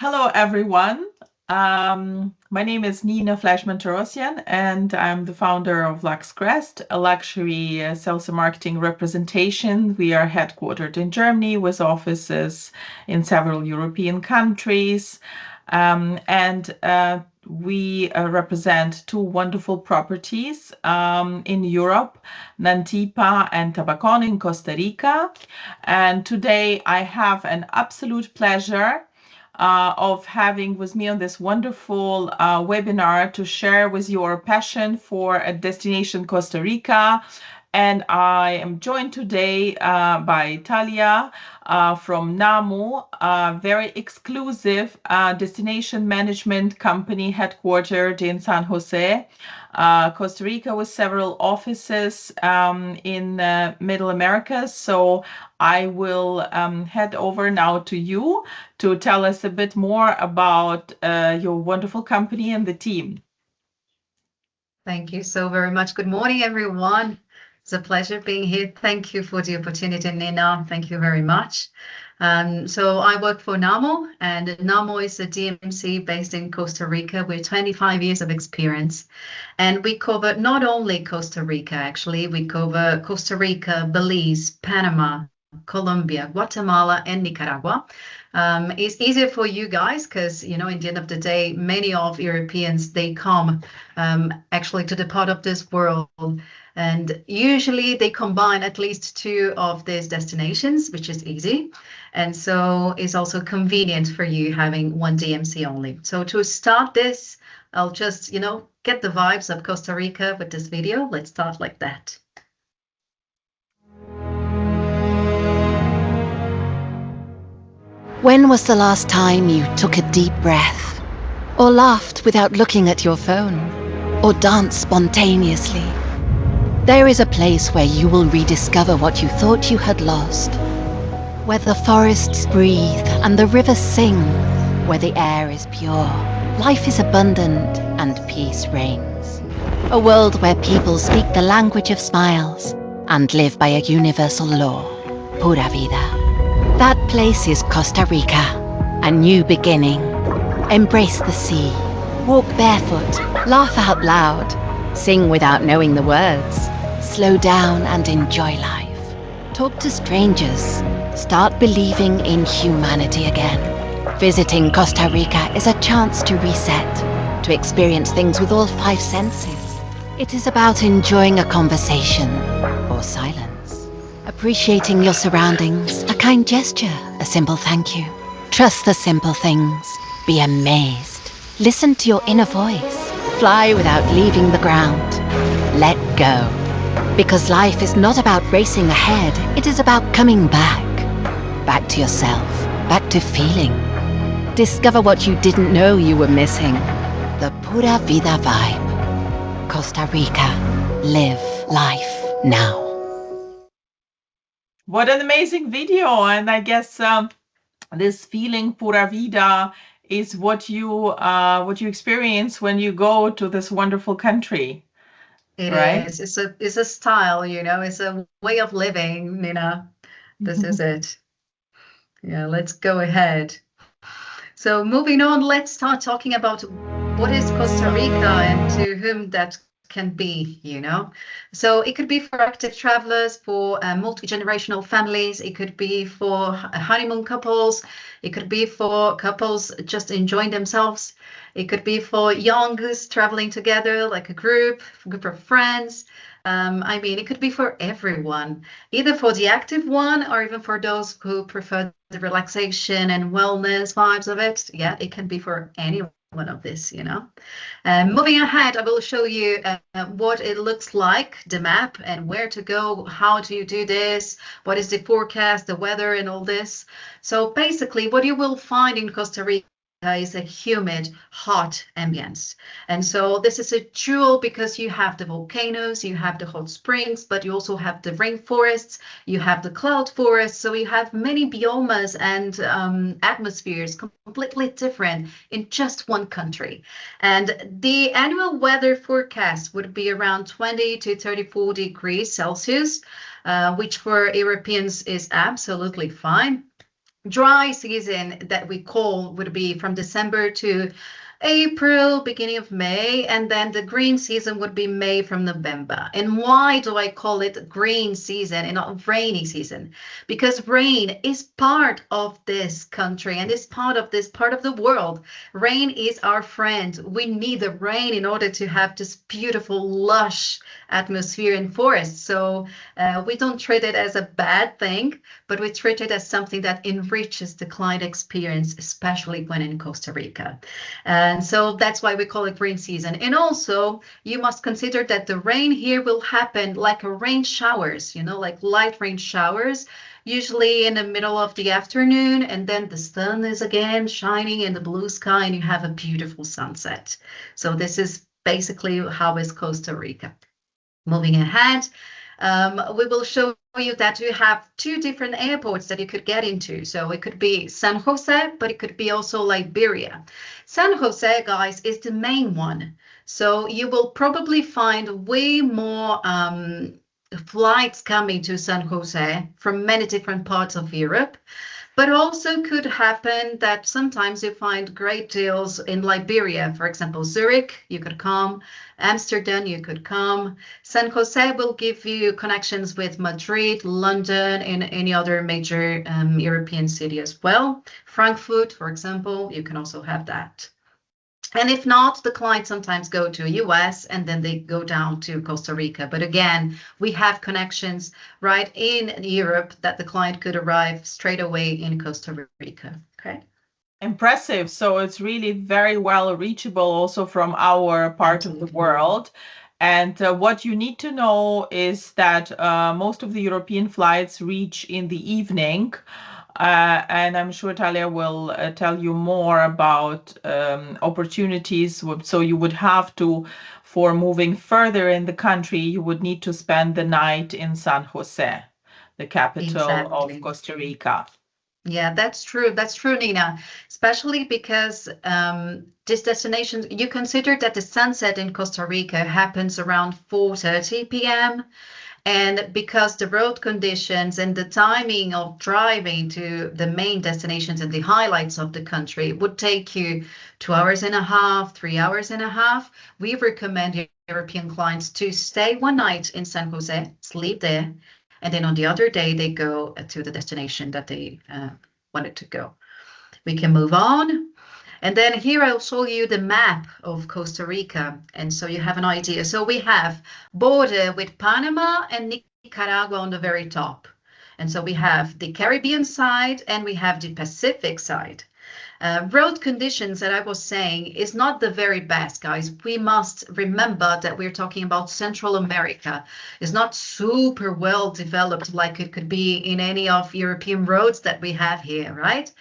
Hello, everyone. My name is Nina Fleischmann Torosyan, and I'm the founder of LuxCrest, a luxury sales and marketing representation. We are headquartered in Germany with offices in several European countries. And we represent two wonderful properties in Europe, Nantipa and Tabacón in Costa Rica. And today I have an absolute pleasure of having with me on this wonderful webinar to share with you our passion for a destination Costa Rica. And I am joined today by Thaylla from Namu, a very exclusive destination management company headquartered in San Jose, Costa Rica, with several offices in Middle America. So I will head over now to you to tell us a bit more about your wonderful company and the team. Thank you so very much. Good morning, everyone. It's a pleasure being here. Thank you for the opportunity, Nina. Thank you very much. So I work for Namu, and Namu is a DMC based in Costa Rica with 25 years of experience. And we cover not only Costa Rica, actually, we cover Costa Rica, Belize, Panama, Colombia, Guatemala, and Nicaragua. It's easier for you guys because, you know, in the end of the day, many of Europeans, they come actually to the part of this world. And usually they combine at least two of these destinations, which is easy. And so it's also convenient for you having one DMC only. So to start this, I'll just, you know, get the vibes of Costa Rica with this video. Let's start like that. When was the last time you took a deep breath, or laughed without looking at your phone, or danced spontaneously? There is a place where you will rediscover what you thought you had lost, where the forests breathe and the rivers sing, where the air is pure, life is abundant, and peace reigns. A world where people speak the language of smiles and live by a universal law, pura vida. That place is Costa Rica, a new beginning. Embrace the sea, walk barefoot, laugh out loud, sing without knowing the words, slow down and enjoy life. Talk to strangers, start believing in humanity again. Visiting Costa Rica is a chance to reset, to experience things with all five senses. It is about enjoying a conversation or silence, appreciating your surroundings, a kind gesture, a simple thank you. Trust the simple things. Be amazed. Listen to your inner voice. Fly without leaving the ground. Let go. Because life is not about racing ahead, it is about coming back. Back to yourself, back to feeling. Discover what you didn't know you were missing. The pura vida vibe. Costa Rica. Live life now. What an amazing video. And I guess this feeling pura vida is what you experience when you go to this wonderful country. It right? is. It's a style, you know, it's a way of living, Nina. This is it. Yeah, let's go ahead. So moving on, let's start talking about what is Costa Rica and to whom that can be, you know. So it could be for active travelers, for multi-generational families, it could be for honeymoon couples, it could be for couples just enjoying themselves, it could be for youngers traveling together like a group of friends. I mean, it could be for everyone, either for the active one or even for those who prefer the relaxation and wellness vibes of it. Yeah, it can be for anyone of this, you know. Moving ahead, I will show you what it looks like, the map, and where to go, how do you do this, what is the forecast, the weather, and all this. So basically, what you will find in Costa Rica is a humid, hot ambience. And so this is a jewel because you have the volcanoes, you have the hot springs, but you also have the rainforests, you have the cloud forests. So you have many biomes and atmospheres completely different in just one country. And the annual weather forecast would be around 20 to 34 degrees Celsius, which for Europeans is absolutely fine. dry season that we call would be from December to April, beginning of May, and then the green season would be May from November. And why do I call it green season and not rainy season? Because rain is part of this country and is part of this part of the world. Rain is our friend. We need the rain in order to have this beautiful, lush atmosphere and forest. So we don't treat it as a bad thing, but we treat it as something that enriches the client experience, especially when in Costa Rica. And so that's why we call it rain season. And also, you must consider that the rain here will happen like a rain showers, like light rain showers, usually in the middle of the afternoon, and then the sun is again shining in the blue sky, and you have a beautiful sunset. So this is basically how is Costa Rica. Moving ahead, we will show you that you have two different airports that you could get into. So it could be San Jose, but it could be also Liberia. San Jose, guys, is the main one. So you will probably find way more flights coming to San Jose from many different parts of Europe. But also could happen that sometimes you find great deals in Liberia. For example, Zurich, you could come. Amsterdam, you could come. San Jose will give you connections with Madrid, London, and any other major European city as well. Frankfurt, for example, you can also have that. And if not, the clients sometimes go to US and then they go down to Costa Rica. But again, we have connections right in Europe that the client could arrive straight away in Costa Rica. Okay. Impressive. So it's really very well reachable also from our part of the world. And what you need to know is that most of the European flights reach in the evening. And I'm sure Thaylla will tell you more about opportunities. So you would have to, for moving further in the country, you would need to spend the night in San Jose, the capital of Costa Rica. Yeah, that's true. That's true, Nina, especially because this destination, you consider that the sunset in Costa Rica happens around 4:30 p.m. And because the road conditions and the timing of driving to the main destinations and the highlights of the country would take you 2 hours and a half, 3 hours and a half, we recommend European clients to stay one night in San Jose, sleep there, and then on the other day, they go to the destination that they wanted to go. We can move on. And then here I'll show you the map of Costa Rica. And so you have an idea. So we have border with Panama and Nicaragua on the very top. And so we have the Caribbean side and we have the Pacific side. Road conditions that I was saying is not the very best, guys. We must remember that we're talking about Central America. It's not super well developed like it could be in any of European roads that we have here, right?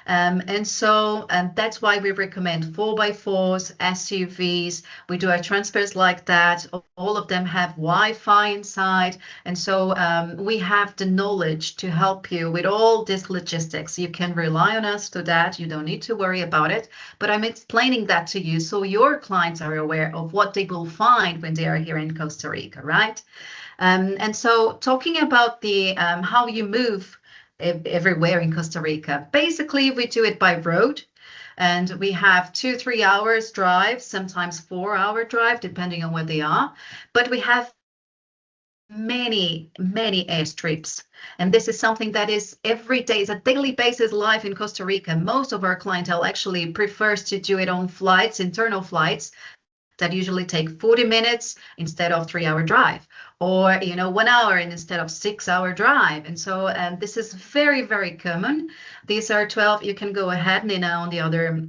And so that's why we recommend 4x4s, SUVs. We do our transfers like that. All of them have Wi-Fi inside. And so we have the knowledge to help you with all this logistics. You can rely on us to that. You don't need to worry about it. But I'm explaining that to you so your clients are aware of what they will find when they are here in Costa Rica, right? And so talking about the how you move everywhere in Costa Rica. Basically, we do it by road, and we have 2-3 hours drive, sometimes 4-hour drive, depending on where they are. But we have many airstrips, and this is something that is every day, is a daily basis life in Costa Rica. Most of our clientele actually prefers to do it on flights, internal flights, that usually take 40 minutes instead of 3-hour drive, or 1 hour instead of 6-hour drive. And so this is very, very common. These are 12. You can go ahead, Nina, on the other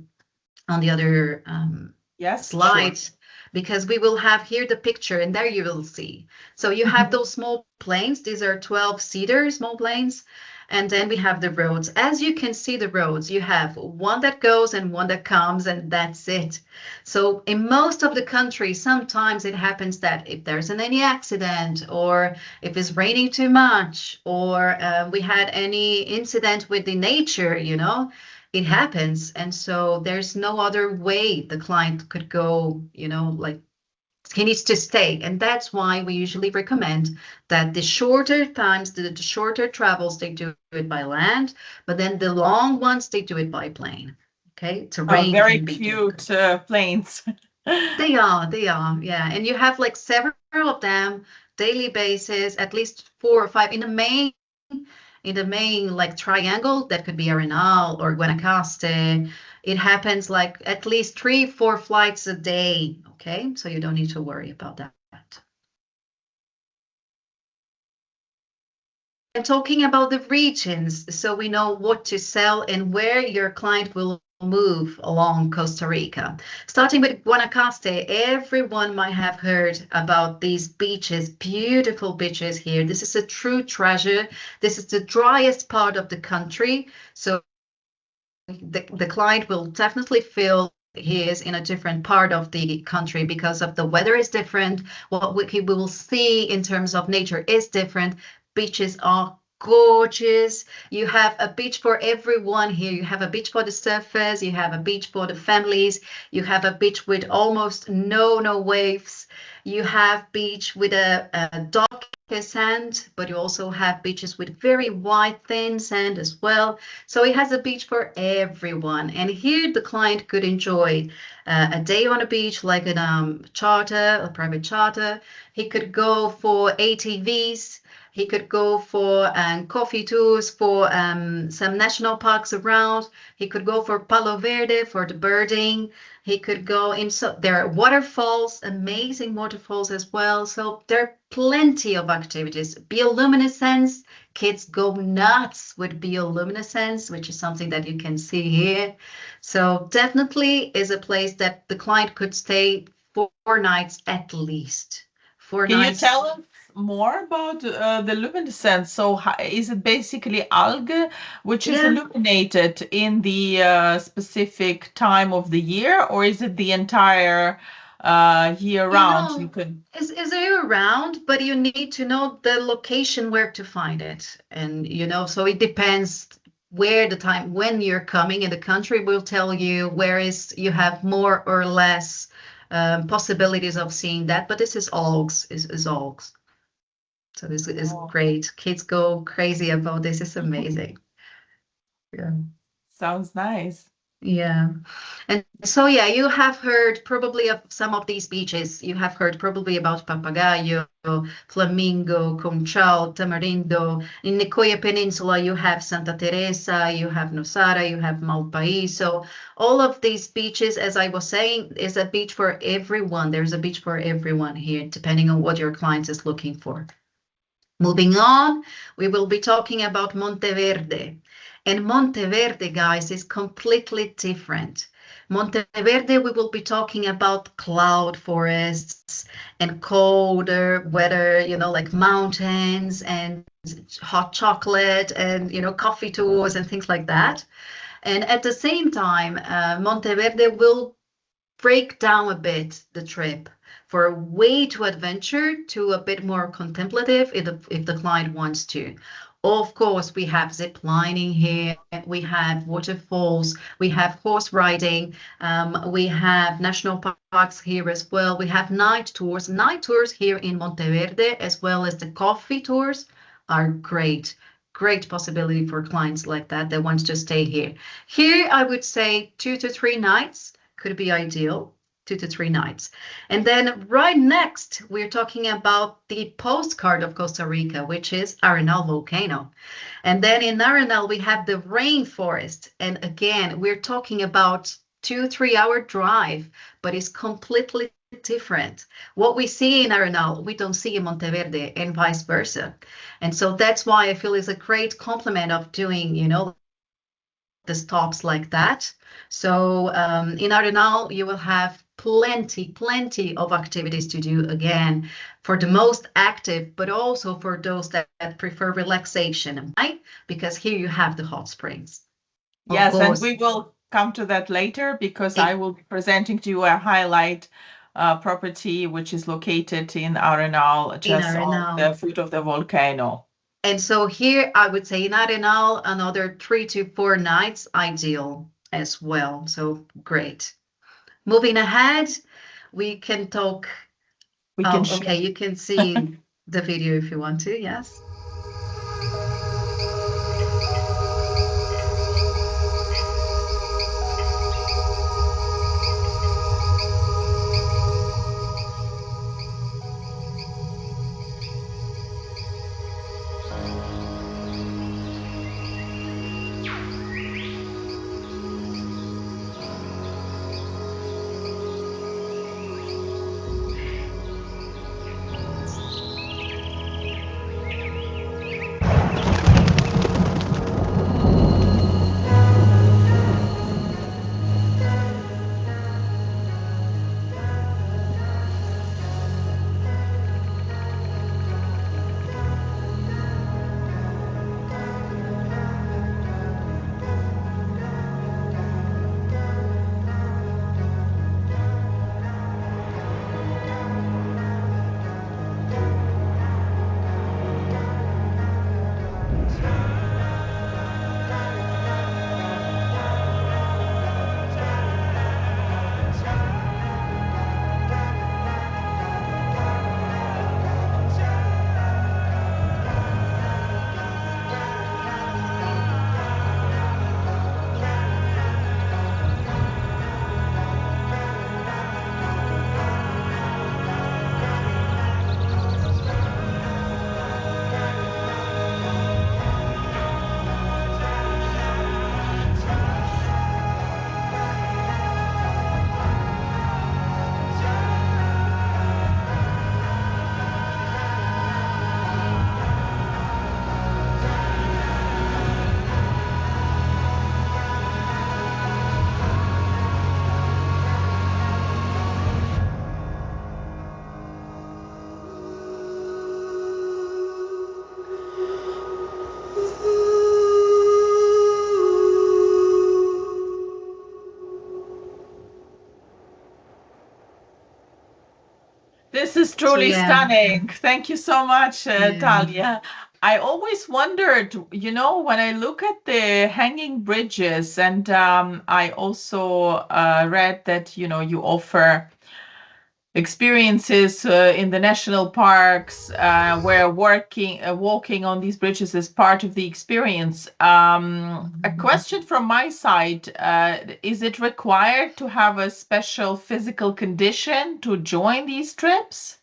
yes, slides, sure. Because we will have here the picture, and there you will see. So you have those small planes. These are 12-seater small planes. And then we have the roads. As you can see the roads, you have one that goes and one that comes, and that's it. So in most of the country, sometimes it happens that if there's any accident, or if it's raining too much, or we had any incident with the nature, it happens. And so there's no other way the client could go, like he needs to stay. And that's why we usually recommend that the shorter times, the shorter travels, they do it by land, but then the long ones, they do it by plane. Okay, terrain very can be cute planes. They are, yeah. And you have like several of them, daily basis, at least 4 or 5 in the main like triangle. That could be Arenal or Guanacaste. It happens like at least 3, 4 flights a day. Okay, so you don't need to worry about that. And talking about the regions, so we know what to sell and where your client will move along Costa Rica. Starting with Guanacaste, everyone might have heard about these beaches, beautiful beaches here. This is a true treasure. This is the driest part of the country. So the client will definitely feel he is in a different part of the country because of the weather is different. What we will see in terms of nature is different. Beaches are gorgeous. You have a beach for everyone here. You have a beach for the surfers. You have a beach for the families. You have a beach with almost no waves. You have beach with a dark sand, but you also have beaches with very white, thin sand as well. So it has a beach for everyone. And here the client could enjoy a day on a beach, like a charter, a private charter. He could go for ATVs. He could go for coffee tours for some national parks around. He could go for Palo Verde for the birding. He could go in, so there are waterfalls, amazing waterfalls as well. So there are plenty of activities. Bioluminescence, kids go nuts with bioluminescence, which is something that you can see here. So definitely is a place that the client could stay 4 nights at least. 4 Can nights. You tell us more about the luminescence? So is it basically algae which is illuminated in the specific time of the year, or is it the entire year round? You can is year round, but you need to know the location where to find it. And so it depends where the time when you're coming in the country will tell you where you have more or less possibilities of seeing that. But this is algs, is algs. So this is great. Kids go crazy about this. It's amazing. Yeah. Sounds nice. Yeah. And so, yeah, you have heard probably of some of these beaches. You have heard probably about Papagayo, Flamingo, Conchal, Tamarindo. In Nicoya Peninsula, you have Santa Teresa, you have Nosara, you have Malpaiso. All of these beaches, as I was saying, is a beach for everyone. There's a beach for everyone here, depending on what your client is looking for. Moving on, we will be talking about Monteverde. And Monteverde, guys, is completely different. Monteverde, we will be talking about cloud forests and colder weather, like mountains and hot chocolate and, coffee tours and things like that. And at the same time, Monteverde will break down a bit the trip for a way to adventure to a bit more contemplative if the client wants to. Of course, we have zip lining here, we have waterfalls, we have horse riding, we have national parks here as well. We have night tours. Night tours here in Monteverde, as well as the coffee tours, are great. Great possibility for clients like that wants to stay here. Here, I would say 2 to 3 nights could be ideal. 2 to 3 nights. And then right next, we're talking about the postcard of Costa Rica, which is Arenal volcano. And then in Arenal, we have the rainforest. And again, we're talking about 2-3 hour drive, but it's completely different. What we see in Arenal, we don't see in Monteverde and vice versa. And so that's why I feel it's a great complement of doing, the stops like that. So in Arenal, you will have plenty of activities to do, again, for the most active, but also for those that prefer relaxation, right? Because here you have the hot springs. Yes, and we will come to that later because I will be presenting to you a highlight property which is located in Arenal, just on the foot of the volcano. And so here I would say in Arenal, another 3 to 4 nights ideal as well. So great. Moving ahead, we can talk We can okay, you can see the video if you want to, yes. This is truly stunning. Thank you so much, Thaylla. I always wondered, you know, when I look at the hanging bridges, and I also read that, you know, you offer experiences in the national parks where walking on these bridges is part of the experience. A question from my side, is it required to have a special physical condition to join these trips?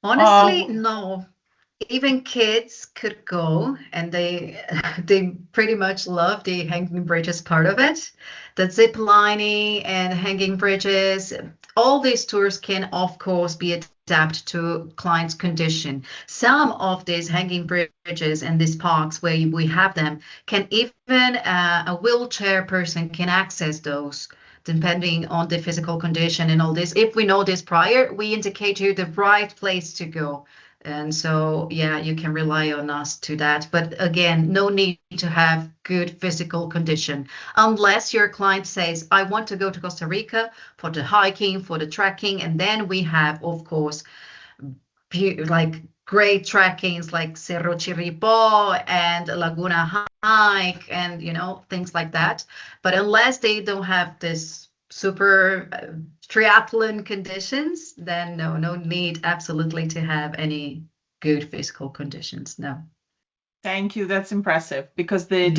Honestly, no. Even kids could go, and they pretty much love the hanging bridges part of it. The zip lining and hanging bridges, all these tours can, of course, be adapted to client's condition. Some of these hanging bridges and these parks where we have them can even a wheelchair person can access those, depending on the physical condition and all this. If we know this prior, we indicate you the right place to go. And so, yeah, you can rely on us to that. But again, no need to have good physical condition unless your client says, I want to go to Costa Rica for the hiking, for the trekking. And then we have, of course, like great trekkings like Cerro Chirripó and Laguna Hike and, you know, things like that. But unless they don't have this super triathlon conditions, then no need absolutely to have any good physical conditions. No. Thank you. That's impressive because the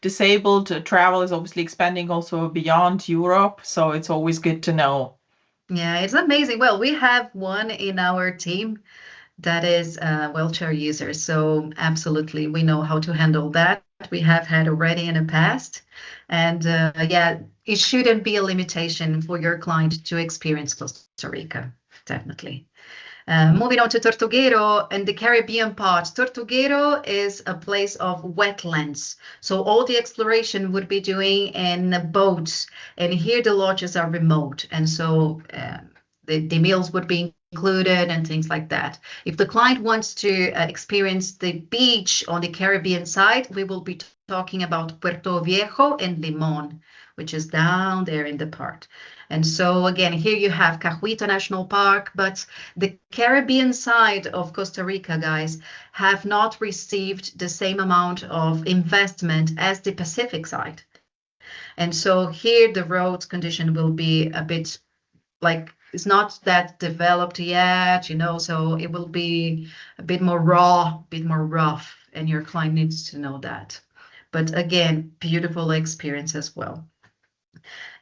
disabled travel is obviously expanding also beyond Europe. So it's always good to know. Yeah, it's amazing. Well, we have one in our team that is a wheelchair user. So absolutely, we know how to handle that. We have had already in the past. And yeah, it shouldn't be a limitation for your client to experience Costa Rica, definitely. Moving on to Tortuguero and the Caribbean part. Tortuguero is a place of wetlands. So all the exploration would be doing in boats. And here the lodges are remote. And so the meals would be included and things like that. If the client wants to experience the beach on the Caribbean side, we will be talking about Puerto Viejo and Limón, which is down there in the part. And so again, here you have Cajuito National Park, but the Caribbean side of Costa Rica, guys, have not received the same amount of investment as the Pacific side. And so here the road condition will be a bit like It's not that developed yet, you know, so it will be a bit more raw, a bit more rough, and your client needs to know that. But again, beautiful experience as well.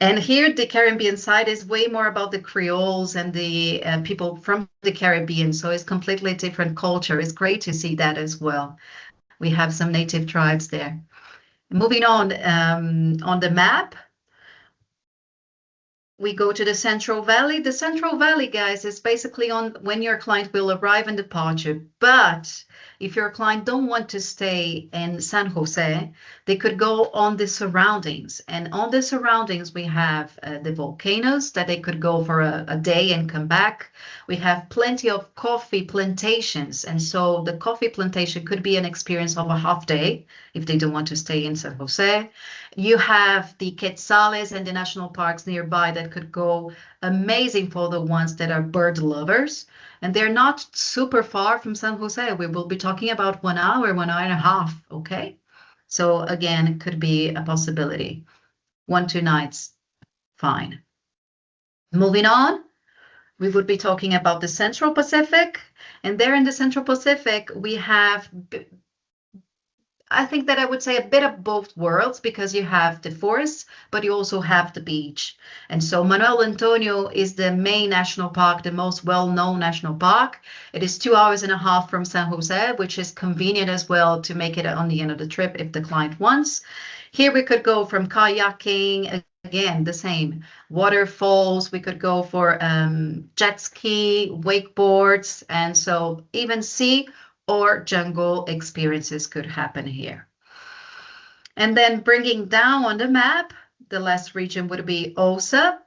And here, the Caribbean side is way more about the Creoles and the people from the Caribbean. So it's completely different culture. It's great to see that as well. We have some native tribes there. Moving on the map, we go to the Central Valley. The Central Valley, guys, is basically on when your client will arrive and departure. But if your client don't want to stay in San Jose, they could go on the surroundings. And on the surroundings, we have the volcanoes that they could go for a day and come back. We have plenty of coffee plantations. And so the coffee plantation could be an experience of a half day if they don't want to stay in San Jose. You have the quetzales and the national parks nearby that could go amazing for the ones that are bird lovers. And they're not super far from San Jose. We will be talking about 1 hour, 1 hour and a half, okay? So again, it could be a possibility. 1-2 nights, fine. Moving on, we would be talking about the Central Pacific. And there in the Central Pacific, we have, I think that I would say a bit of both worlds, because you have the forests, but you also have the beach. And so Manuel Antonio is the main national park, the most well-known national park. It is 2 hours and a half from San Jose, which is convenient as well to make it on the end of the trip if the client wants. Here we could go from kayaking, again, the same, waterfalls. We could go for jet ski, wakeboards, and so even sea or jungle experiences could happen here. And then bringing down on the map, the last region would be Osa.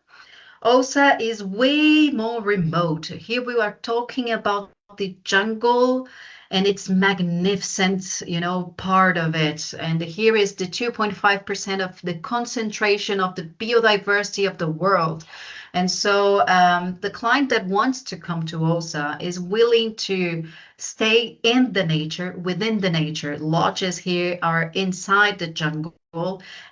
Osa is way more remote. Here we are talking about the jungle and its magnificent, you know, part of it. And here is the 2.5% of the concentration of the biodiversity of the world. And so the client that wants to come to Osa is willing to stay in the nature, within the nature. Lodges here are inside the jungle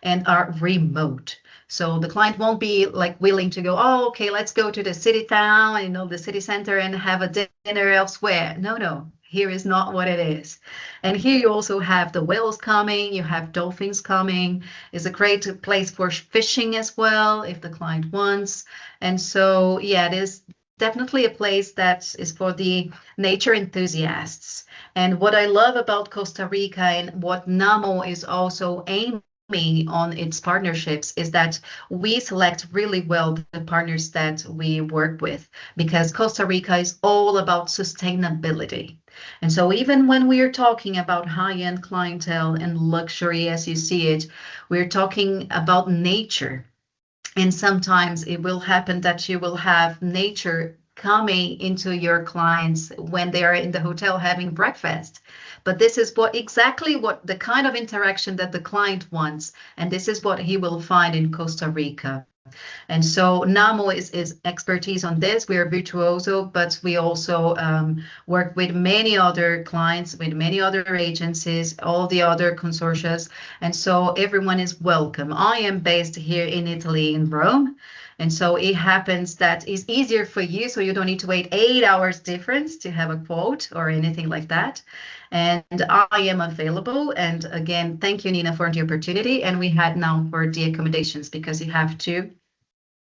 and are remote. So the client won't be like willing to go, oh, okay, let's go to the city town, you know, the city center and have a dinner elsewhere. No, here is not what it is. And here you also have the whales coming, you have dolphins coming. It's a great place for fishing as well, if the client wants. And so, yeah, it is definitely a place that is for the nature enthusiasts. And what I love about Costa Rica and what Namu is also aiming on its partnerships is that we select really well the partners that we work with, because Costa Rica is all about sustainability. And so even when we are talking about high-end clientele and luxury as you see it, we're talking about nature. And sometimes it will happen that you will have nature coming into your clients when they are in the hotel having breakfast. But this is exactly what the kind of interaction that the client wants. And this is what he will find in Costa Rica. And so Namu is expertise on this. We are virtuoso, but we also work with many other clients, with many other agencies, all the other consortia. And so everyone is welcome. I am based here in Italy, in Rome. And so it happens that it's easier for you, so you don't need to wait 8 hours difference to have a quote or anything like that. And I am available. And again, thank you, Nina, for the opportunity. And we had now for the accommodations, because you have 2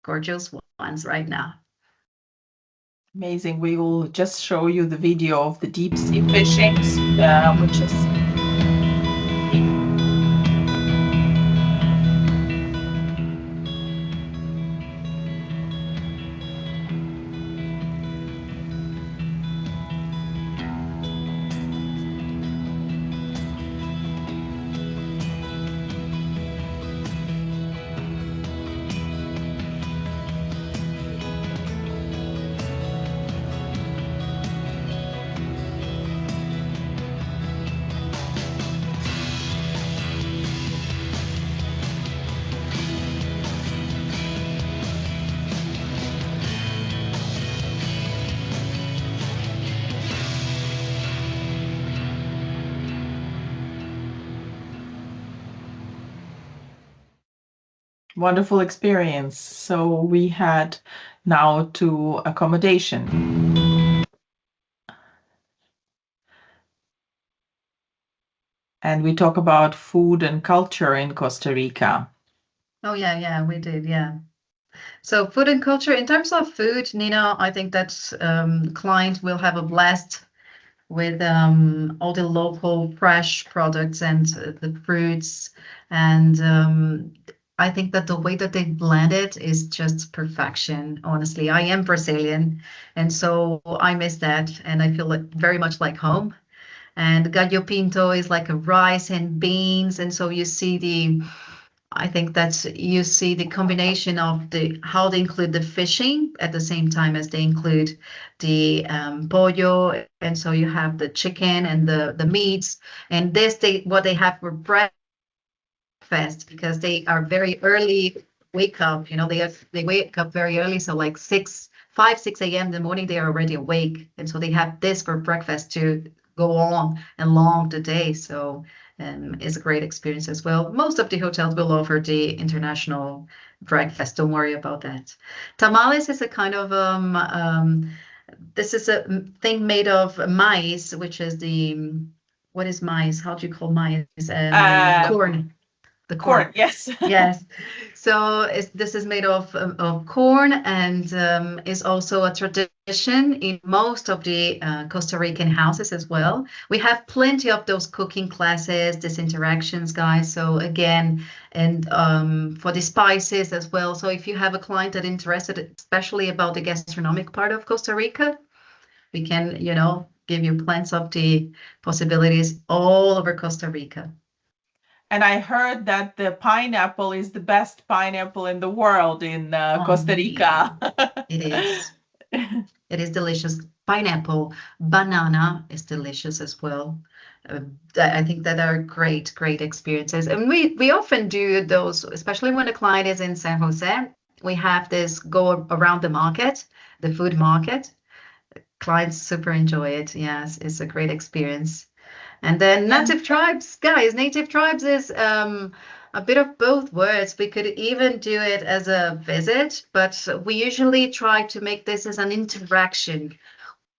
gorgeous ones right now. Amazing. We will just show you the video of the deep sea fishing, which is wonderful experience. So we had now to accommodation. And we talk about food and culture in Costa Rica. Oh, yeah, we did, yeah. So food and culture, in terms of food, Nina, I think that client will have a blast with all the local fresh products and the fruits. And I think that the way that they blend it is just perfection. Honestly, I am Brazilian, and so I miss that, and I feel it very much like home. And gallo pinto is like a rice and beans, and so you see I think that's you see the combination of how they include the fishing at the same time as they include the pollo, and so you have the chicken and the meats, and what they have for breakfast, because they are very early wake up. They wake up very early, so like 6 a.m. in the morning they are already awake, and so they have this for breakfast to go on along the day. So it's a great experience as well. Most of the hotels will offer the international breakfast. Don't worry about that. Tamales is a kind of this is a thing made of maize, which is what is maize? How do you call maize? Corn. The corn. Yes. Yes. So this is made of corn, and is also a tradition in most of the Costa Rican houses as well. We have plenty of those cooking classes, these interactions, guys. So again, and for the spices as well. So if you have a client that interested, especially about the gastronomic part of Costa Rica, we can, give you plenty of the possibilities all over Costa Rica. And I heard that the pineapple is the best pineapple in the world in Costa Rica. It is. It is delicious. Pineapple, banana is delicious as well. I think that are great experiences. And we often do those, especially when the client is in San Jose. We have this go around the market, the food market. Clients super enjoy it. Yes, it's a great experience. And then native tribes, guys, native tribes is a bit of both words. We could even do it as a visit, but we usually try to make this as an interaction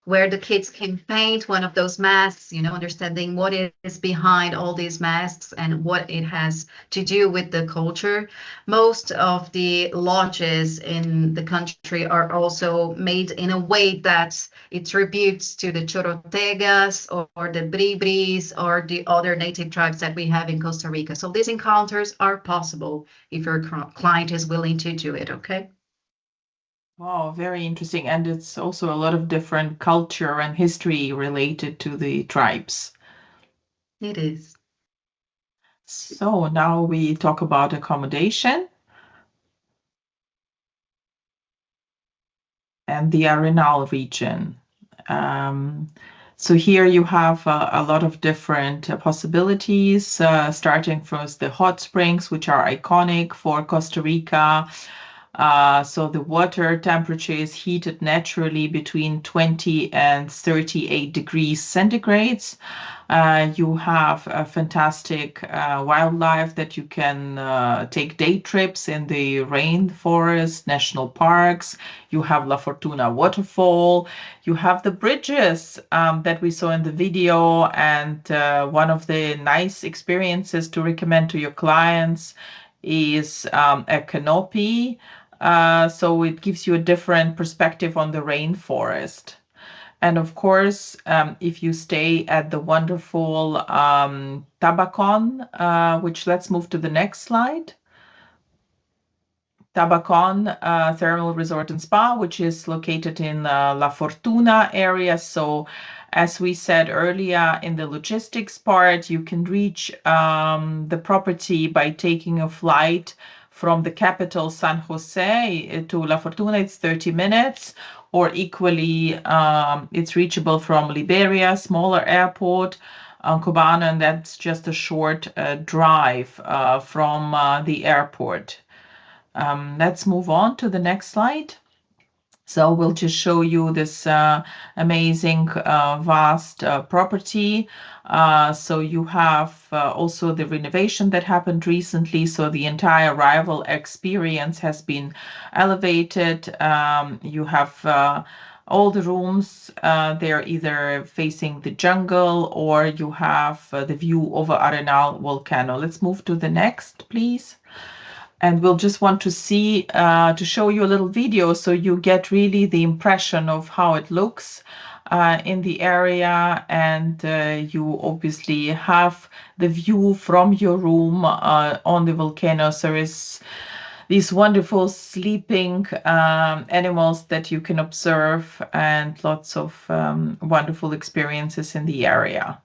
where the kids can paint one of those masks, understanding what is behind all these masks and what it has to do with the culture. Most of the lodges in the country are also made in a way that it tributes to the Chorotegas or the Bribris or the other native tribes that we have in Costa Rica. So these encounters are possible if your client is willing to do it, okay? Wow, very interesting. And it's also a lot of different culture and history related to the tribes. It is. So now we talk about accommodation. And the Arenal region. So here you have a lot of different possibilities, starting from the hot springs, which are iconic for Costa Rica. So the water temperature is heated naturally between 20 and 38 degrees centigrades. You have a fantastic wildlife that you can take day trips in the rainforest, national parks. You have La Fortuna waterfall. You have the bridges that we saw in the video. And one of the nice experiences to recommend to your clients is a canopy. So it gives you a different perspective on the rainforest. And of course, if you stay at the wonderful Tabacón, which let's move to the next slide. Tabacón Thermal Resort and Spa, which is located in La Fortuna area. So as we said earlier in the logistics part, you can reach the property by taking a flight from the capital, San Jose, to La Fortuna. It's 30 minutes, or equally, it's reachable from Liberia, smaller airport, Cubano, and that's just a short drive from the airport. Let's move on to the next slide. So we'll just show you this amazing vast property. So you have also the renovation that happened recently. So the entire arrival experience has been elevated. You have all the rooms, they're either facing the jungle or you have the view over Arenal volcano. Let's move to the next, please. And we'll just want to see, to show you a little video so you get really the impression of how it looks in the area. And you obviously have the view from your room on the volcano. So there is these wonderful sleeping animals that you can observe and lots of wonderful experiences in the area.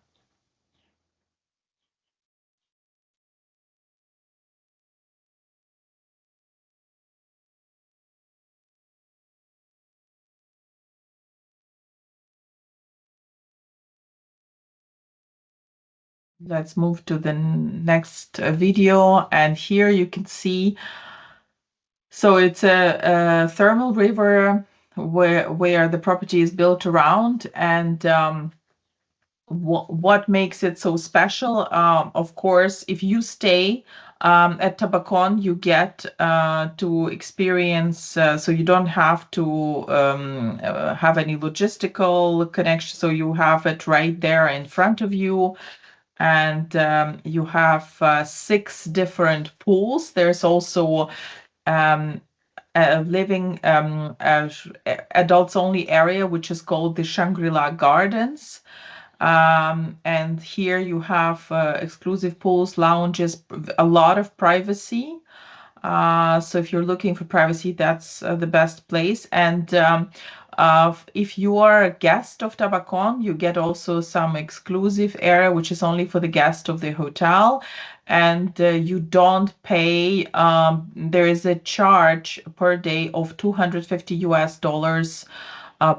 Let's move to the next video. And here you can see, so it's a thermal river where the property is built around. And what makes it so special? Of course, if you stay at Tabacón, you get to experience, so you don't have to have any logistical connection. So you have it right there in front of you. And you have 6 different pools. There's also a living adults only area, which is called the Shangri-La Gardens. And here you have exclusive pools, lounges, a lot of privacy. So if you're looking for privacy, that's the best place. And if you are a guest of Tabacón, you get also some exclusive area, which is only for the guest of the hotel. And you don't pay, there is a charge per day of $250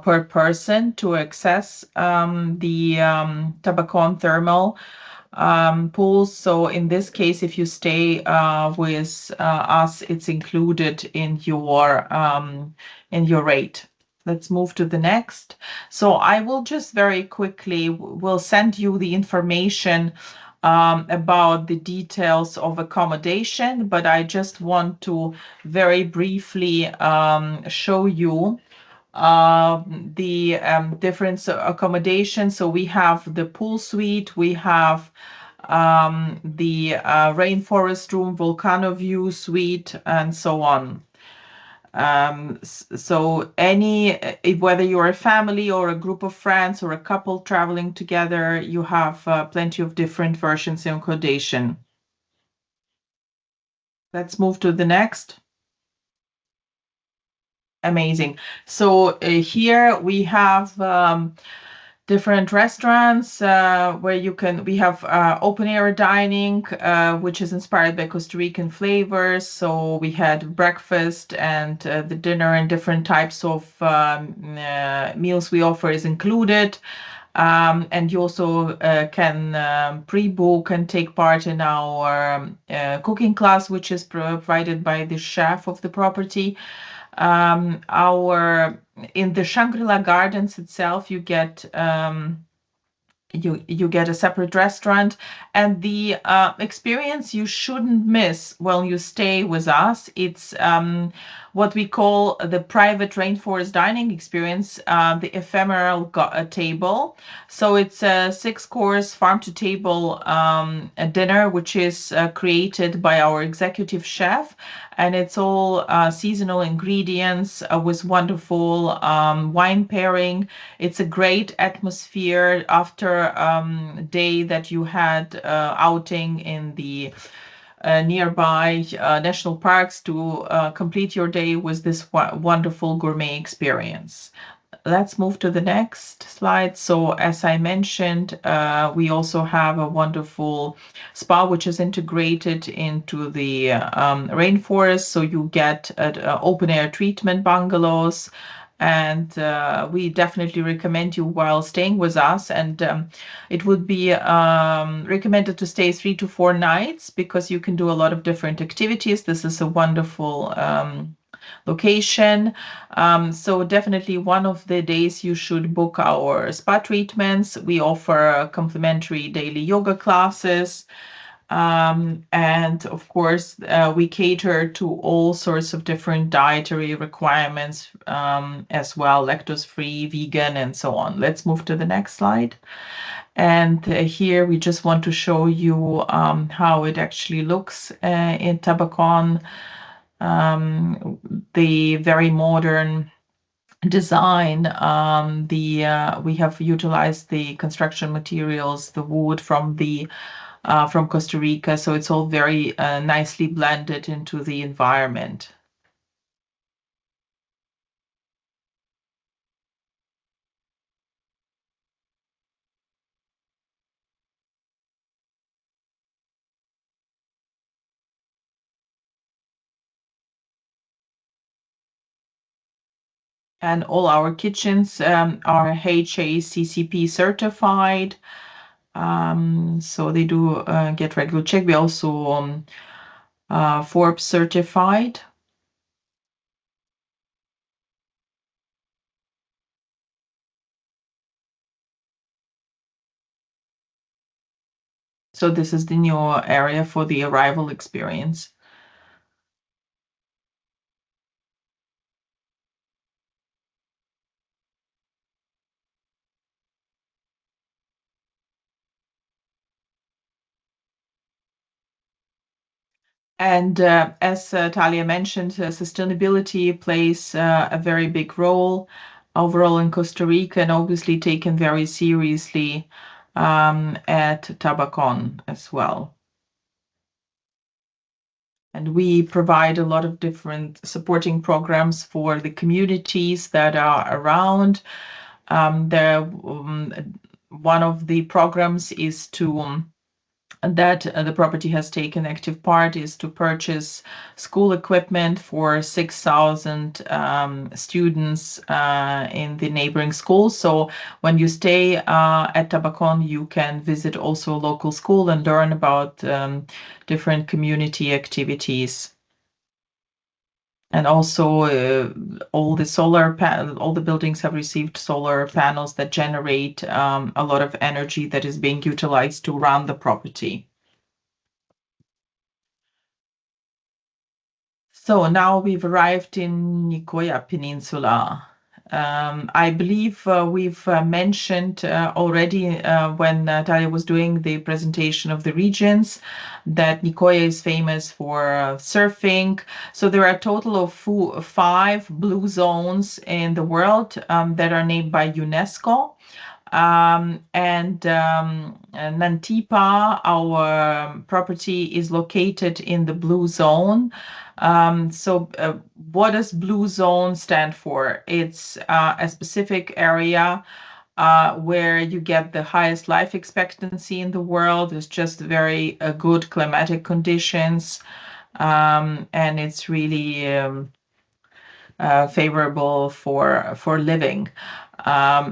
per person to access the Tabacón thermal pools. So in this case, if you stay with us, it's included in your rate. Let's move to the next. So I will just very quickly will send you the information about the details of accommodation, but I just want to very briefly show you the different accommodation. So we have the pool suite, we have the rainforest room, volcano view suite, and so on. So whether you're a family or a group of friends or a couple traveling together, you have plenty of different versions of accommodation. Let's move to the next. Amazing. So here we have different restaurants where we have open air dining, which is inspired by Costa Rican flavors. So we had breakfast and the dinner and different types of meals we offer is included. And you also can pre-book and take part in our cooking class, which is provided by the chef of the property. In the Shangri-La Gardens itself, you get you get a separate restaurant, and the experience you shouldn't miss when you stay with us. It's what we call the private rainforest dining experience, the ephemeral table. So it's a 6-course farm-to-table dinner, which is created by our executive chef. And it's all seasonal ingredients with wonderful wine pairing. It's a great atmosphere after a day that you had outing in the nearby national parks to complete your day with this wonderful gourmet experience. Let's move to the next slide. So as I mentioned, we also have a wonderful spa, which is integrated into the rainforest. So you get open air treatment bungalows. And we definitely recommend you while staying with us. And it would be recommended to stay 3 to 4 nights because you can do a lot of different activities. This is a wonderful location. So definitely one of the days you should book our spa treatments. We offer complimentary daily yoga classes. And of course, we cater to all sorts of different dietary requirements as well, lactose-free, vegan, and so on. Let's move to the next slide. And here we just want to show you how it actually looks in Tabacón. The very modern design. We have utilized the construction materials, the wood from Costa Rica, so it's all very nicely blended into the environment. And all our kitchens are HACCP certified. So they do get regular check. We also Forbes certified. So this is the new area for the arrival experience. And as Thaylla mentioned, sustainability plays a very big role overall in Costa Rica, and obviously taken very seriously at Tabacón as well. And we provide a lot of different supporting programs for the communities that are around. One of the programs is that the property has taken active part is to purchase school equipment for 6,000 students in the neighboring schools. So when you stay at Tabacón, you can visit also a local school and learn about different community activities. And also all the buildings have received solar panels that generate a lot of energy that is being utilized to run the property. So now we've arrived in Nicoya Peninsula. I believe we've mentioned already when Thaylla was doing the presentation of the regions that Nicoya is famous for surfing. So there are a total of 5 blue zones in the world that are named by UNESCO. Nantipa, our property, is located in the blue zone. What does blue zone stand for? It's a specific area where you get the highest life expectancy in the world. It's just very good climatic conditions, and it's really favorable for living.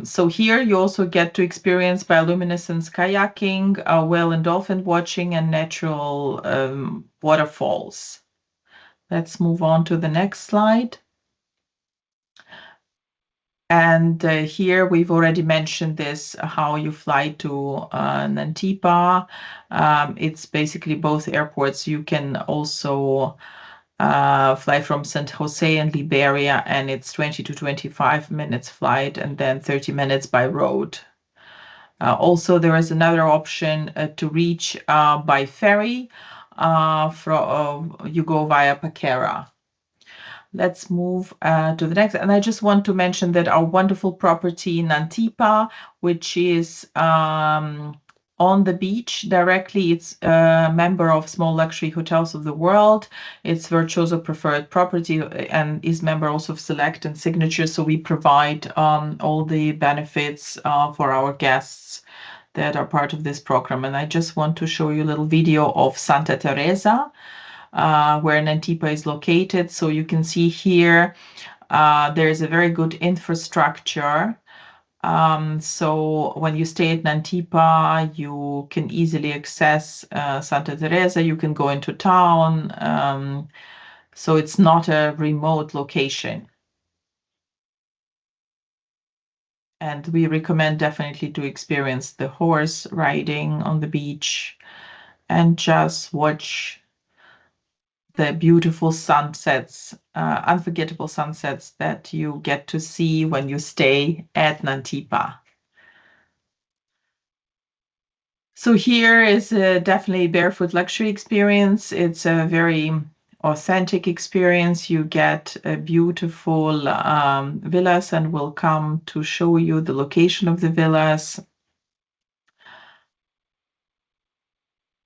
So here you also get to experience bioluminescence kayaking, whale and dolphin watching, and natural waterfalls. Let's move on to the next slide. And here we've already mentioned this, how you fly to Nantipa. It's basically both airports. You can also fly from San Jose and Liberia, and it's 20 to 25 minutes flight and then 30 minutes by road. Also, there is another option to reach by ferry. You go via Paquera. Let's move to the next. And I just want to mention that our wonderful property Nantipa, which is on the beach directly, it's a member of Small Luxury Hotels of the World. It's Virtuoso Preferred Property and is member also of Select and Signature. So we provide all the benefits for our guests that are part of this program. And I just want to show you a little video of Santa Teresa, where Nantipa is located. So you can see here there's a very good infrastructure. So when you stay at Nantipa, you can easily access Santa Teresa. You can go into town. So it's not a remote location. And we recommend definitely to experience the horse riding on the beach and just watch the beautiful sunsets, unforgettable sunsets that you get to see when you stay at Nantipa. So here is definitely barefoot luxury experience. It's a very authentic experience. You get beautiful villas, and we'll come to show you the location of the villas.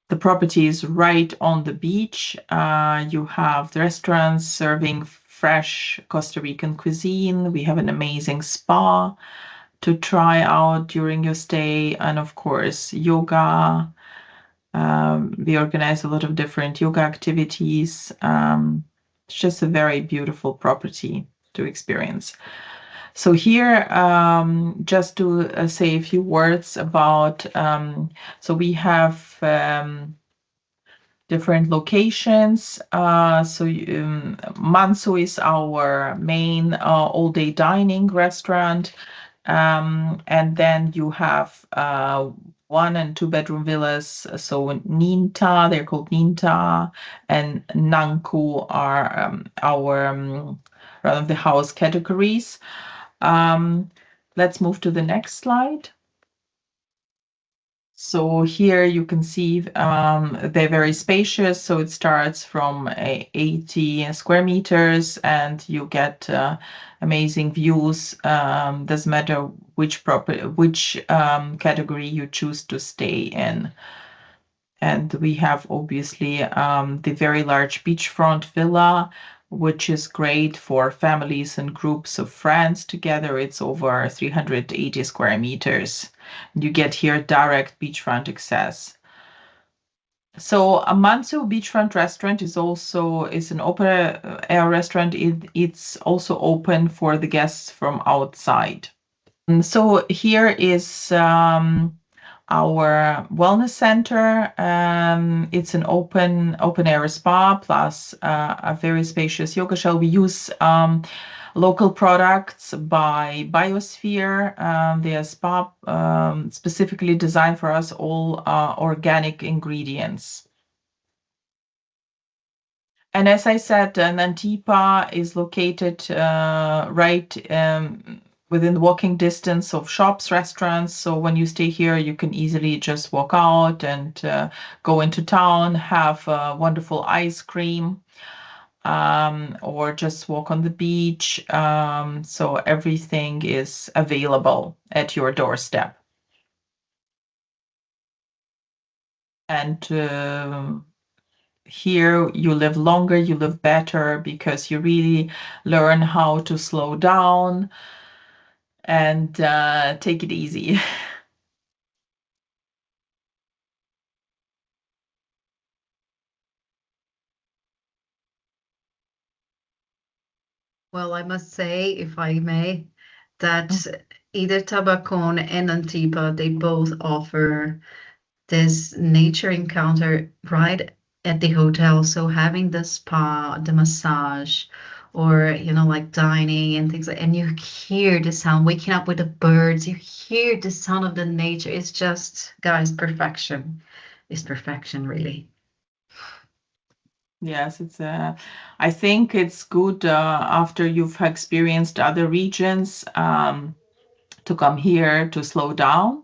The property is right on the beach. You have the restaurants serving fresh Costa Rican cuisine. We have an amazing spa to try out during your stay, and of course, yoga. We organize a lot of different yoga activities. It's just a very beautiful property to experience. So here, just to say a few words about, so we have different locations. Manso is our main all-day dining restaurant. And then you have 1 and 2 bedroom villas. So Ninta, they're called Ninta, and Nanku are our run of the house categories. Let's move to the next slide. So here you can see they're very spacious. So it starts from 80 square meters, and you get amazing views. Doesn't matter which category you choose to stay in. And we have obviously the very large beachfront villa, which is great for families and groups of friends together. It's over 380 square meters. You get here direct beachfront access. So a Manso beachfront restaurant is an open air restaurant. It's also open for the guests from outside. And so here is our wellness center. It's an open air spa plus a very spacious yoga shell. We use local products by Biosphere. They are spa specifically designed for us, all organic ingredients. And as I said, Nantipa is located right within walking distance of shops, restaurants. So when you stay here, you can easily just walk out and go into town, have wonderful ice cream, or just walk on the beach. So everything is available at your doorstep. And here you live longer, you live better, because you really learn how to slow down and take it easy. Well, I must say, if I may, that either Tabacón and Nantipa, they both offer this nature encounter right at the hotel. So having the spa, the massage, or like dining and things and you hear the sound, waking up with the birds, you hear the sound of the nature. It's just, guys, perfection. It's perfection, really. Yes, I think it's good after you've experienced other regions to come here to slow down.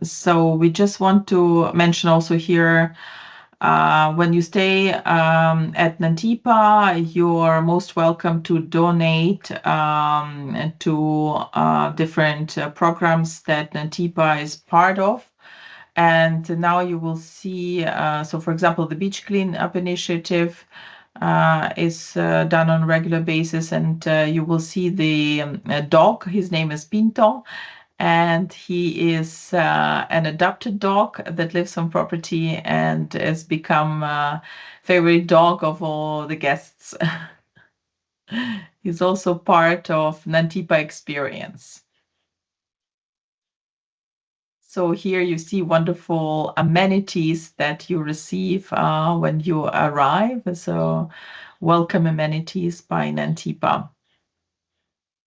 So we just want to mention also here, when you stay at Nantipa, you're most welcome to donate to different programs that Nantipa is part of. And now you will see, so for example, the beach cleanup initiative is done on a regular basis, and you will see the dog. His name is Pinto, and he is an adopted dog that lives on property and has become a favorite dog of all the guests. He's also part of Nantipa experience. So here you see wonderful amenities that you receive when you arrive. So welcome amenities by Nantipa.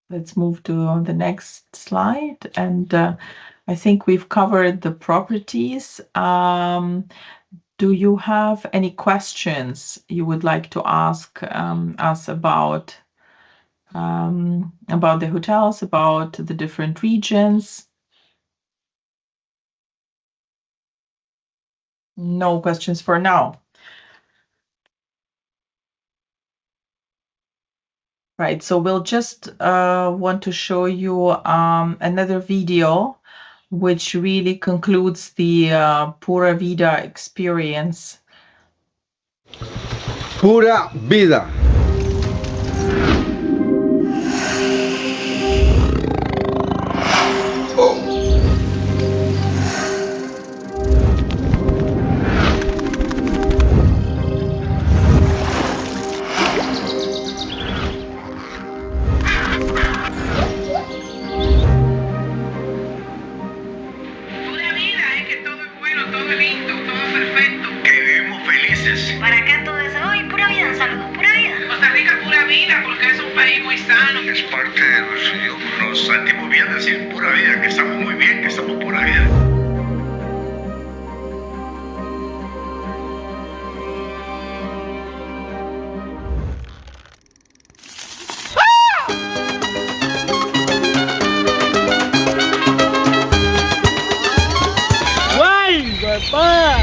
Let's move to the next slide. And I think we've covered the properties. Do you have any questions you would like to ask us about the hotels, about the different regions? No questions for now. Right, so we'll just want to show you another video which really concludes the Pura Vida experience. Pura Vida. Es parte de nuestro idioma. Nos sentimos bien decir pura vida, que estamos muy bien, que estamos pura vida. ¡Guay, papá!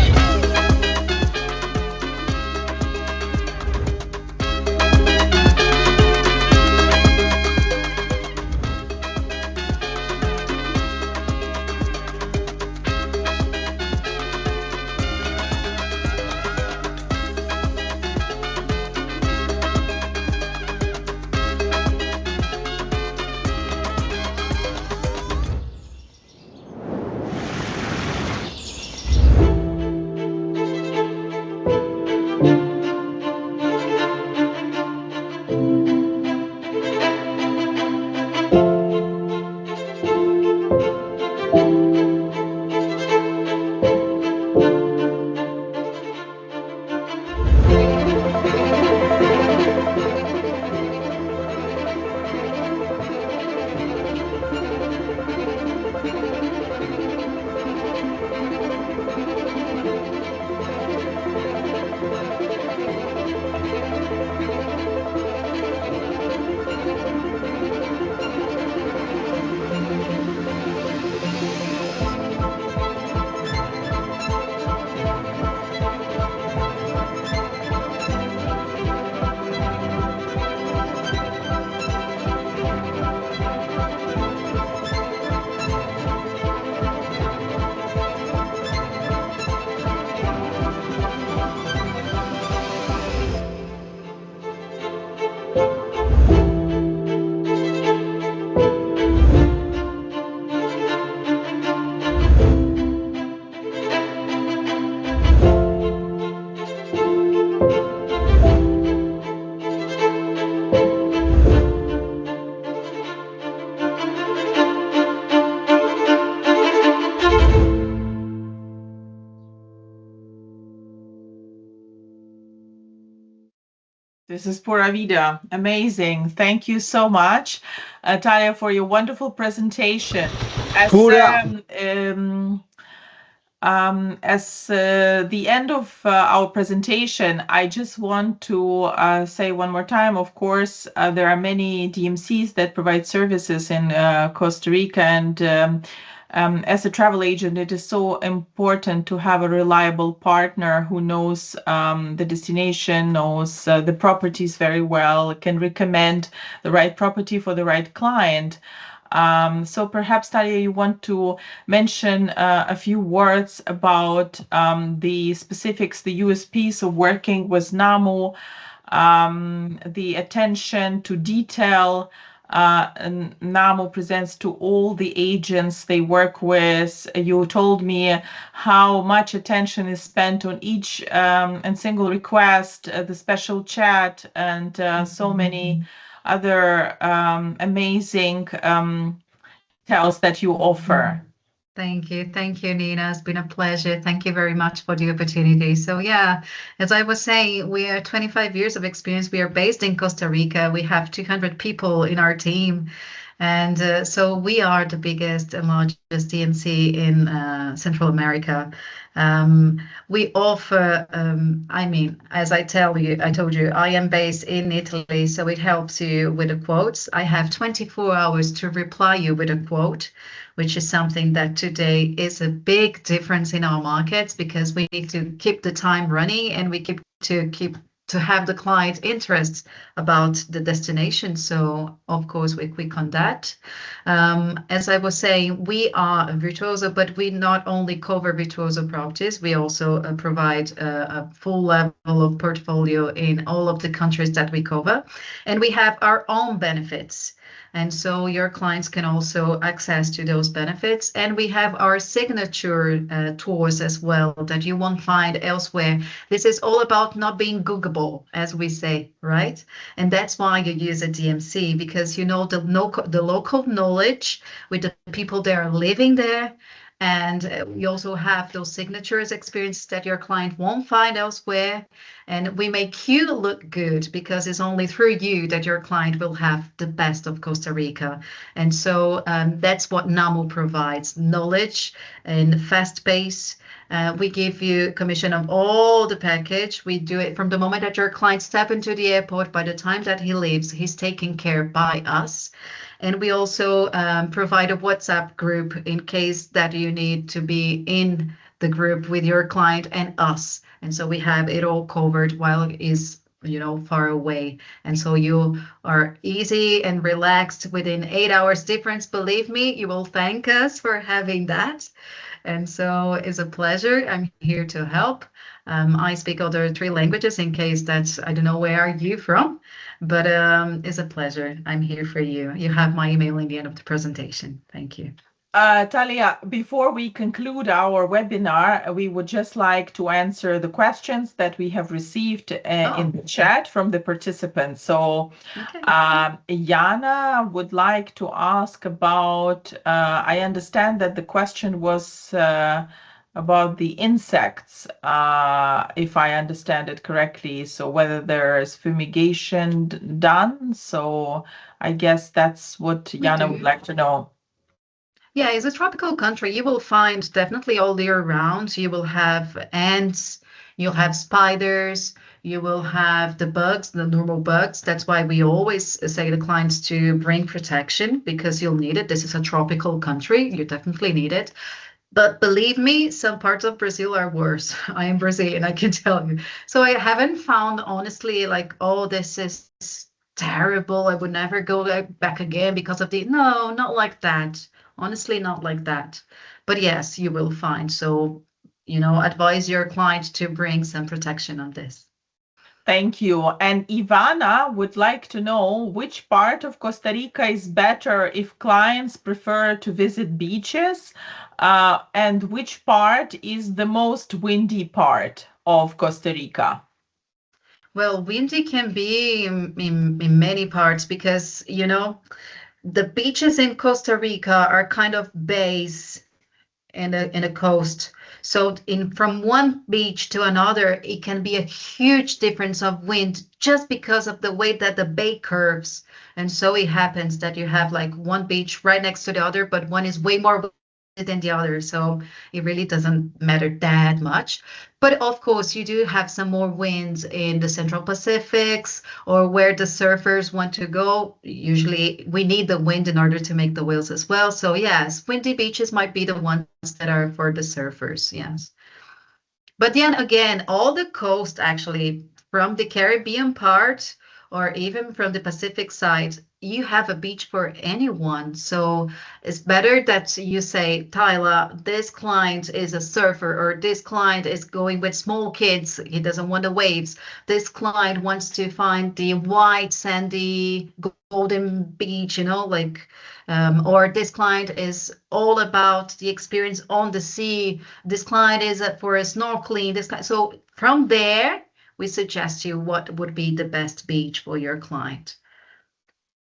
This is Pura Vida. Amazing. Thank you so much, Thaylla, for your wonderful presentation. As the end of our presentation, I just want to say one more time, of course, there are many DMCs that provide services in Costa Rica, and as a travel agent, it is so important to have a reliable partner who knows the destination, knows the properties very well, can recommend the right property for the right client. So perhaps, Thaylla, you want to mention a few words about the specifics, the USPs of working with Namu, the attention to detail Namu presents to all the agents they work with. You told me how much attention is spent on each and single request, the special chat, and so many other amazing details that you offer. Thank you. Thank you, Nina. It's been a pleasure. Thank you very much for the opportunity. So yeah, as I was saying, we are 25 years of experience. We are based in Costa Rica. We have 200 people in our team. And so we are the biggest and largest DMC in Central America. We offer, as I told you, I am based in Italy, so it helps you with the quotes. I have 24 hours to reply you with a quote, which is something that today is a big difference in our markets because we need to keep the time running and we keep to have the client interest about the destination. So of course we click on that. As I was saying, we are a virtuoso, but we not only cover virtuoso properties, we also provide a full level of portfolio in all of the countries that we cover. And we have our own benefits. And so your clients can also access to those benefits. And we have our signature tours as well that you won't find elsewhere. This is all about not being Googleable, as we say, right? And that's why you use a DMC, because you know the local knowledge with the people that are living there. And we also have those signatures experiences that your client won't find elsewhere. And we make you look good because it's only through you that your client will have the best of Costa Rica. And so that's what Namu provides, knowledge and fast pace. We give you commission of all the package. We do it from the moment that your client steps into the airport. By the time that he leaves, he's taken care by us. And we also provide a WhatsApp group in case that you need to be in the group with your client and us. And so we have it all covered while it is, far away. And so you are easy and relaxed within 8 hours difference. Believe me, you will thank us for having that. And so it's a pleasure. I'm here to help. I speak other 3 languages in case that's, I don't know, where are you from? But it's a pleasure. I'm here for you. You have my email in the end of the presentation. Thank you. Thaylla, before we conclude our webinar, we would just like to answer the questions that we have received in the chat from the participants. So Jana would like to ask about, I understand that the question was about the insects, if I understand it correctly. So whether there is fumigation done. So I guess that's what Jana would like to know. Yeah, it's a tropical country. You will find definitely all year round. You will have ants, you'll have spiders, you will have the bugs, the normal bugs. That's why we always say to clients to bring protection because you'll need it. This is a tropical country. You definitely need it. But believe me, some parts of Brazil are worse. I am Brazilian, I can tell you. So I haven't found, honestly, like, oh, this is terrible. I would never go back again because of no, not like that. Honestly, not like that. But yes, you will find. So, advise your client to bring some protection on this. Thank you. And Ivana would like to know which part of Costa Rica is better if clients prefer to visit beaches, and which part is the most windy part of Costa Rica? Well, windy can be in many parts because, the beaches in Costa Rica are kind of bays in a coast. So from one beach to another, it can be a huge difference of wind just because of the way that the bay curves. And so it happens that you have like one beach right next to the other, but one is way more than the other. So it really doesn't matter that much. But of course, you do have some more winds in the Central Pacifics or where the surfers want to go. Usually we need the wind in order to make the waves as well. So yes, windy beaches might be the ones that are for the surfers, yes. But then again, all the coast actually from the Caribbean part or even from the Pacific side, you have a beach for anyone. So it's better that you say, Thaylla, this client is a surfer, or this client is going with small kids. He doesn't want the waves. This client wants to find the white, sandy, golden beach, or this client is all about the experience on the sea. This client is for a snorkeling. So from there, we suggest you what would be the best beach for your client.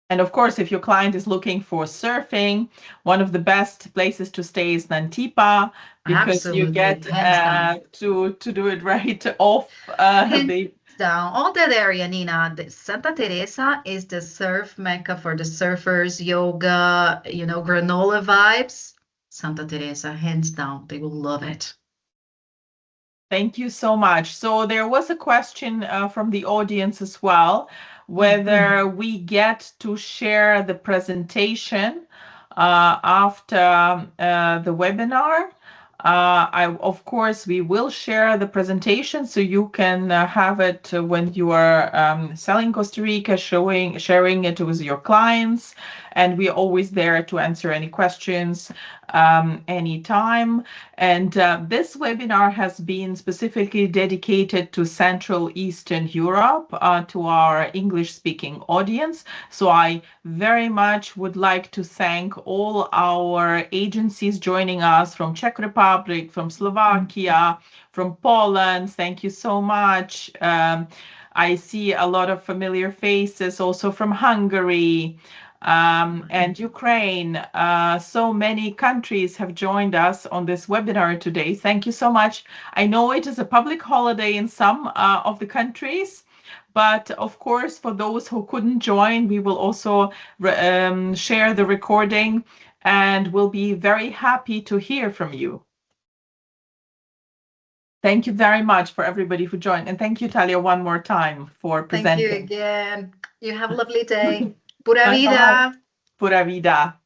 And of course, if your client is looking for surfing, one of the best places to stay is Nantipa, because you Absolutely, get hands down. to do it right off Hands the. down. All that area, Nina, Santa Teresa is the surf mecca for the surfers, yoga, granola vibes. Santa Teresa, hands down. They will love it. Thank you so much. So there was a question from the audience as well, whether we get to share the presentation after the webinar. Of course, we will share the presentation so you can have it when you are selling Costa Rica, sharing it with your clients. And we're always there to answer any questions anytime. And this webinar has been specifically dedicated to Central Eastern Europe, to our English-speaking audience. So I very much would like to thank all our agencies joining us from Czech Republic, from Slovakia, from Poland. Thank you so much. I see a lot of familiar faces also from Hungary. And Ukraine. So many countries have joined us on this webinar today. Thank you so much. I know it is a public holiday in some of the countries, but of course, for those who couldn't join, we will also share the recording, and we'll be very happy to hear from you. Thank you very much for everybody who joined. And thank you, Thaylla, one more time for presenting. Thank you again. You have a lovely day. Pura vida. Pura vida.